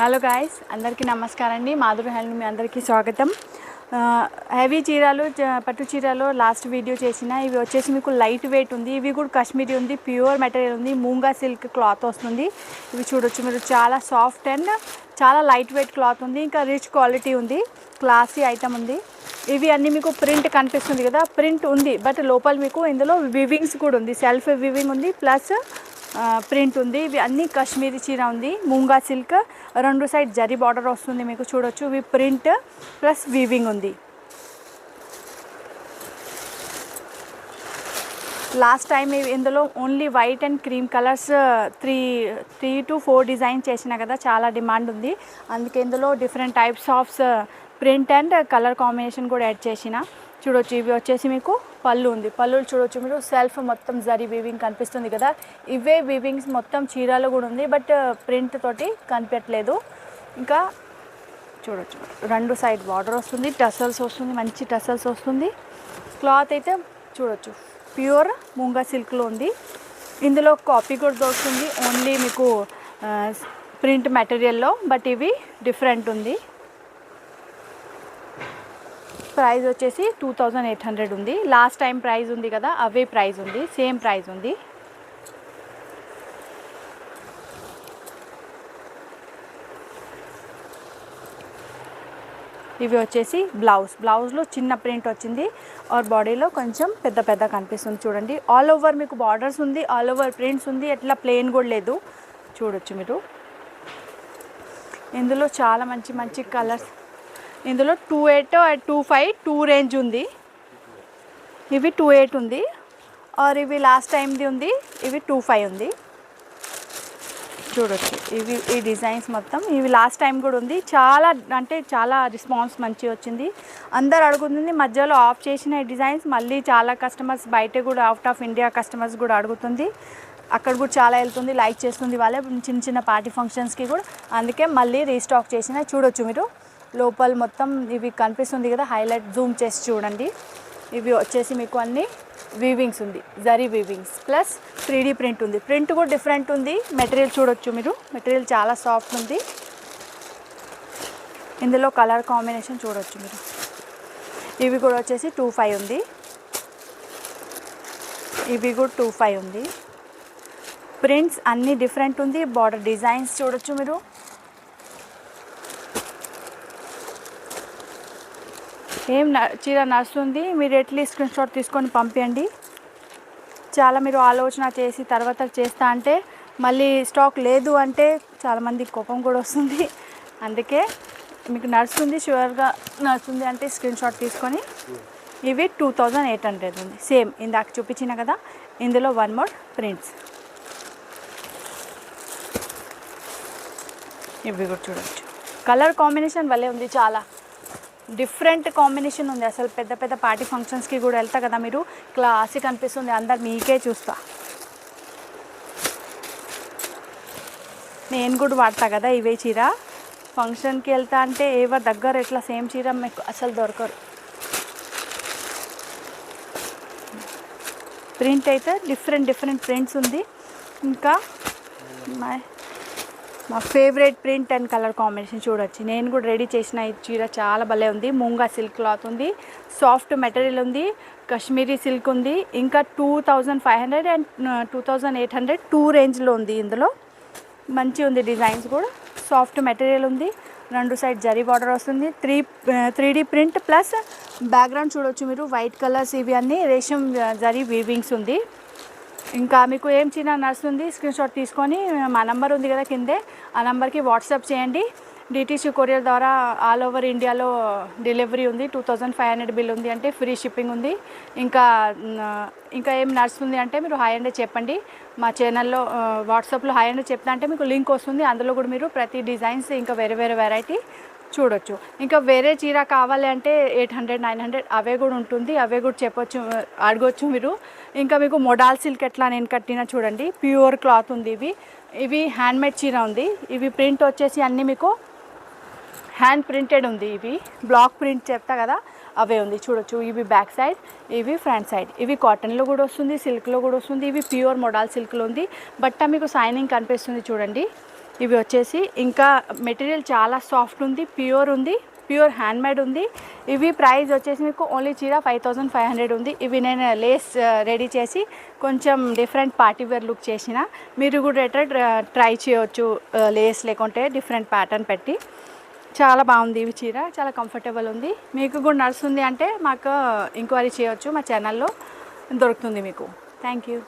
Hello guys, అందరికీ నమస్కారం అండి. మాధురి హ్యాండ్ మీ అందరికీ స్వాగతం. హెవీ చీరలు, పట్టు చీరలు లాస్ట్ వీడియో చేసిన. ఇవి వచ్చేసి మీకు లైట్ వెయిట్ ఉంది. ఇవి కూడా కాశ్మీరీ ఉంది, ప్యూర్ మెటీరియల్ ఉంది, మూంగా సిల్క్ క్లాత్ వస్తుంది. ఇవి చూడొచ్చు మీరు, చాలా సాఫ్ట్ అండ్ చాలా లైట్ వెయిట్ క్లాత్ ఉంది. ఇంకా రిచ్ క్వాలిటీ ఉంది, క్లాసీ ఐటమ్ ఉంది. ఇవి అన్నీ మీకు ప్రింట్ కనిపిస్తుంది కదా, ప్రింట్ ఉంది, బట్ లోపల మీకు ఇందులో వివింగ్స్ కూడా ఉంది. సెల్ఫ్ వివింగ్ ఉంది, ప్లస్ ప్రింట్ ఉంది. ఇవి అన్నీ కాశ్మీరీ చీర ఉంది, మూంగా సిల్క్, రెండు సైడ్ జరీ బార్డర్ వస్తుంది మీకు చూడొచ్చు. ఇవి ప్రింట్ ప్లస్ వీవింగ్ ఉంది. లాస్ట్ టైం ఇందులో only white and cream colours three to 4 design చేసిన కదా, చాలా డిమాండ్ ఉంది. అందుకే ఇందులో different types of print and colour combination కూడా యాడ్ చేసిన. చూడొచ్చు, ఇవి వచ్చేసి మీకు పళ్ళు ఉంది. పళ్ళు చూడొచ్చు మీరు, సెల్ఫ్ మొత్తం జరీ వీవింగ్ కనిపిస్తుంది కదా. ఇవే వీవింగ్స్ మొత్తం చీరలో కూడా ఉంది, బట్ ప్రింట్ తోటి కనిపించట్లేదు. ఇంకా చూడొచ్చు, రెండు సైడ్ బార్డర్ వస్తుంది, టసల్స్ వస్తుంది, మంచి టసల్స్ వస్తుంది. క్లాత్ అయితే చూడొచ్చు ప్యూర్ మూంగా సిల్క్లో ఉంది. ఇందులో కాపీ కూడా దొరుకుతుంది ఓన్లీ మీకు ప్రింట్ మెటీరియల్లో, బట్ ఇవి డిఫరెంట్ ఉంది. ప్రైస్ వచ్చేసి 2800 ఉంది. లాస్ట్ టైం ప్రైస్ ఉంది కదా, అవే ప్రైస్ ఉంది, సేమ్ ప్రైస్ ఉంది. ఇవి వచ్చేసి బ్లౌజ్లో చిన్న ప్రింట్ వచ్చింది, ఆర్ బాడీలో కొంచెం పెద్ద కనిపిస్తుంది చూడండి. ఆల్ ఓవర్ మీకు బార్డర్స్ ఉంది, ఆల్ ఓవర్ ప్రింట్స్ ఉంది, ఎట్లా ప్లెయిన్ కూడా లేదు. చూడొచ్చు మీరు, ఇందులో చాలా మంచి కలర్స్. ఇందులో 28 అండ్ 25 2 రేంజ్ ఉంది. ఇవి 28 ఉంది, ఆర్ ఇవి లాస్ట్ టైంది ఉంది, ఇవి 25 ఉంది. చూడొచ్చు ఇవి, ఈ డిజైన్స్ మొత్తం ఇవి లాస్ట్ టైం కూడా ఉంది. చాలా రెస్పాన్స్ మంచిగా వచ్చింది. అందరు అడుగుతుంది, మధ్యలో ఆఫ్ చేసిన డిజైన్స్ మళ్ళీ చాలా కస్టమర్స్ బయట కూడా, అవుట్ ఆఫ్ ఇండియా కస్టమర్స్ కూడా అడుగుతుంది. అక్కడ కూడా చాలా వెళ్తుంది, లైక్ చేస్తుంది వాళ్ళే, చిన్న పార్టీ ఫంక్షన్స్కి కూడా. అందుకే మళ్ళీ రీస్టాక్ చేసిన. చూడొచ్చు మీరు, లోపల మొత్తం ఇవి కనిపిస్తుంది కదా, హైలైట్ జూమ్ చేసి చూడండి. ఇవి వచ్చేసి మీకు అన్ని వీవింగ్స్ ఉంది, జరీ వీవింగ్స్ ప్లస్ 3D ప్రింట్ ఉంది. ప్రింట్ కూడా డిఫరెంట్ ఉంది. మెటీరియల్ చూడొచ్చు మీరు, మెటీరియల్ చాలా సాఫ్ట్ ఉంది. ఇందులో కలర్ కాంబినేషన్ చూడొచ్చు మీరు. ఇవి కూడా వచ్చేసి 25 ఉంది, ఇవి కూడా 25 ఉంది. ప్రింట్స్ అన్నీ డిఫరెంట్ ఉంది. బార్డర్ డిజైన్స్ చూడొచ్చు మీరు. ఏం చీర నడుస్తుంది, మీరు ఎట్లీస్ట్ స్క్రీన్ షాట్ తీసుకొని పంపించండి. చాలా మీరు ఆలోచన చేసి తర్వాత చేస్తా అంటే మళ్ళీ స్టాక్ లేదు అంటే చాలామంది కోపం కూడా వస్తుంది. అందుకే మీకు నడుస్తుంది, షూర్గా నడుస్తుంది అంటే స్క్రీన్ షాట్ తీసుకొని. ఇవి 2800 ఉంది, సేమ్ ఇందాక చూపించిన కదా. ఇందులో 1 more ప్రింట్స్. ఇవి కూడా చూడవచ్చు, కలర్ కాంబినేషన్ భలే ఉంది, చాలా డిఫరెంట్ కాంబినేషన్ ఉంది. అసలు పెద్ద పార్టీ ఫంక్షన్స్కి కూడా వెళ్తా కదా మీరు, క్లాసిక్ అనిపిస్తుంది. అందరు మీకే చూస్తా, నేను కూడా వాడతా కదా ఇవే చీర. ఫంక్షన్కి వెళ్తా అంటే ఏవో దగ్గర ఎట్లా సేమ్ చీర మీకు అసలు దొరకరు. ప్రింట్ అయితే డిఫరెంట్ ప్రింట్స్ ఉంది. ఇంకా మా favourite print and colour combination చూడొచ్చు. నేను కూడా రెడీ చేసిన ఈ చీర చాలా భలే ఉంది. మూంగా సిల్క్ క్లాత్ ఉంది, సాఫ్ట్ మెటీరియల్ ఉంది, కాశ్మీరీ సిల్క్ ఉంది. ఇంకా 2500 అండ్ 2800 2 రేంజ్లో ఉంది. ఇందులో మంచి ఉంది, డిజైన్స్ కూడా సాఫ్ట్ మెటీరియల్ ఉంది. రెండు సైడ్ జరీ బార్డర్ వస్తుంది, 3D ప్రింట్ ప్లస్ బ్యాక్గ్రౌండ్ చూడొచ్చు మీరు, వైట్ కలర్స్. ఇవి అన్నీ రేషం జరీ వీవింగ్స్ ఉంది. ఇంకా మీకు ఏం చీర నడుస్తుంది స్క్రీన్ షాట్ తీసుకొని మా నెంబర్ ఉంది కదా కిందే, ఆ నెంబర్కి వాట్సాప్ చేయండి. డిటీసీ కొరియర్ ద్వారా ఆల్ ఓవర్ ఇండియాలో డెలివరీ ఉంది. 2500 బిల్ ఉంది అంటే ఫ్రీ షిప్పింగ్ ఉంది. ఇంకా ఏం నడుస్తుంది అంటే మీరు హాయ్ అంటే చెప్పండి. మా ఛానల్లో వాట్సాప్లో హాయ్ అంటే చెప్తా అంటే మీకు లింక్ వస్తుంది. అందులో కూడా మీరు ప్రతి డిజైన్స్ ఇంకా వేరే వెరైటీ చూడొచ్చు. ఇంకా వేరే చీర కావాలి అంటే 800 900 అవే కూడా ఉంటుంది, అవే కూడా చెప్పొచ్చు, అడగొచ్చు మీరు. ఇంకా మీకు మోడాల్ సిల్క్ ఎట్లా నేను కట్టినా చూడండి, ప్యూర్ క్లాత్ ఉంది. ఇవి హ్యాండ్మేడ్ చీర ఉంది. ఇవి ప్రింట్ వచ్చేసి అన్నీ మీకు హ్యాండ్ ప్రింటెడ్ ఉంది. ఇవి బ్లాక్ ప్రింట్ చెప్తా కదా, అవే ఉంది చూడొచ్చు. ఇవి బ్యాక్ సైడ్, ఇవి ఫ్రంట్ సైడ్. ఇవి కాటన్లో కూడా వస్తుంది, సిల్క్లో కూడా వస్తుంది. ఇవి ప్యూర్ మోడాల్ సిల్క్లో ఉంది. బట్ట మీకు సైనింగ్ కనిపిస్తుంది చూడండి. ఇవి వచ్చేసి ఇంకా మెటీరియల్ చాలా సాఫ్ట్ ఉంది, ప్యూర్ హ్యాండ్మేడ్ ఉంది. ఇవి ప్రైస్ వచ్చేసి మీకు ఓన్లీ చీర 5500 ఉంది. ఇవి నేను లేస్ రెడీ చేసి కొంచెం డిఫరెంట్ పార్టీ వేర్ లుక్ చేసిన. మీరు కూడా ట్రై చేయవచ్చు లేస్ లేకుంటే డిఫరెంట్ ప్యాటర్న్ పెట్టి. చాలా బాగుంది ఇవి చీర, చాలా కంఫర్టబుల్ ఉంది. మీకు కూడా నడుస్తుంది అంటే మాకు ఎంక్వైరీ చేయవచ్చు, మా ఛానల్లో దొరుకుతుంది మీకు. Thank you.